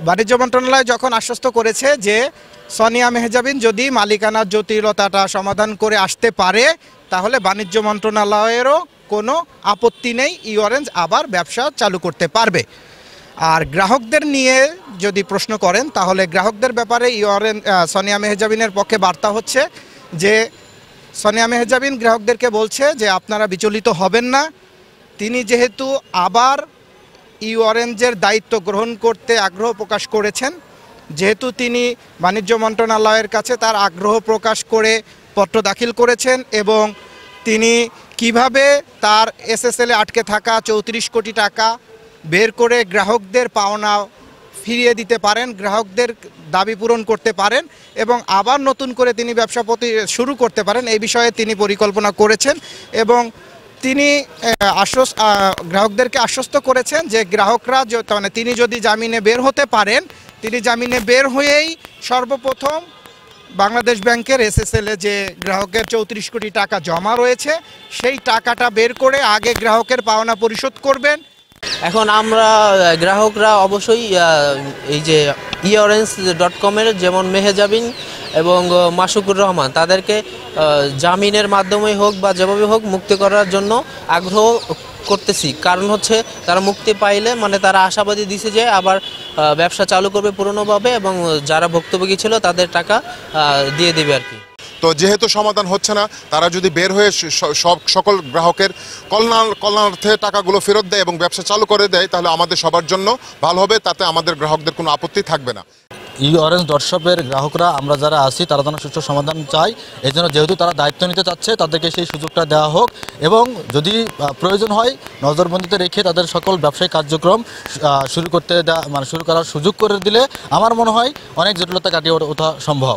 বাণিজ্য মন্ত্রণালয় যখন আশ্বস্ত করেছে যে সোনিয়া মেহজাবিন যদি মালিকানার জটিলতাটা সমাধান করে আসতে পারে তাহলে বাণিজ্য মন্ত্রণালয়েরও কোনো আপত্তি নেই, ই-অরেঞ্জ আবার ব্যবসা চালু করতে পারবে। আর গ্রাহকদের নিয়ে যদি প্রশ্ন করেন তাহলে গ্রাহকদের ব্যাপারে ই-অরেঞ্জ সোনিয়া মেহজাবিনের পক্ষে বার্তা হচ্ছে যে সোনিয়া মেহজাবিন গ্রাহকদেরকে বলছে যে আপনারা বিচলিত হবেন না। তিনি যেহেতু আবার ই-অরেঞ্জের দায়িত্ব গ্রহণ করতে আগ্রহ প্রকাশ করেছেন, যেহেতু তিনি বাণিজ্য মন্ত্রণালয়ের কাছে তার আগ্রহ প্রকাশ করে পত্র দাখিল করেছেন এবং তিনি কিভাবে তার এসএসএলে আটকে থাকা 34 কোটি টাকা বের করে গ্রাহকদের পাওনা ফিরিয়ে দিতে পারেন, গ্রাহকদের দাবি পূরণ করতে পারেন এবং আবার নতুন করে তিনি ব্যবসা শুরু করতে পারেন, এই বিষয়ে তিনি পরিকল্পনা করেছেন এবং তিনি গ্রাহকদেরকে আশ্বস্ত করেছেন যে গ্রাহকরা মানে তিনি যদি জামিনে বের হতে পারেন, তিনি জামিনে বের হয়েই সর্বপ্রথম বাংলাদেশ ব্যাংকের এসএসএলে যে গ্রাহকের 34 কোটি টাকা জমা রয়েছে সেই টাকাটা বের করে আগে গ্রাহকের পাওনা পরিশোধ করবেন। এখন আমরা গ্রাহকরা অবশ্যই এই যে iorange.com-এর যেমন মেহজাবিন এবং মাসুকুর রহমান তাদেরকে জামিনের মাধ্যমে হোক বা যেভাবে হোক মুক্তি করার জন্য আগ্রহ করতেছি। কারণ হচ্ছে তারা মুক্তি পাইলে মানে তারা আশাবাদী দিছে যে আবার ব্যবসা চালু করবে পুরনোভাবে এবং যারা ভুক্তভোগী ছিল তাদের টাকা দিয়ে দেবে আর কি। তো যেহেতু সমাধান হচ্ছে না, তারা যদি বের হয়ে সকল গ্রাহকের কল্যাণার্থে টাকাগুলো ফেরত দেয় এবং ব্যবসা চালু করে দেয় তাহলে আমাদের সবার জন্য ভালো হবে, তাতে আমাদের গ্রাহকদের কোনো আপত্তি থাকবে না। ই-অরেঞ্জ.শপের গ্রাহকরা আমরা যারা আছি তারা যেন সুষ্ঠু সমাধান চাই, এই জন্য যেহেতু তারা দায়িত্ব নিতে চাচ্ছে তাদেরকে সেই সুযোগটা দেওয়া হোক এবং যদি প্রয়োজন হয় নজরবন্দিতে রেখে তাদের সকল ব্যবসায়িক কার্যক্রম শুরু করার সুযোগ করে দিলে আমার মনে হয় অনেক জটিলতা কাটিয়ে ওঠা সম্ভব।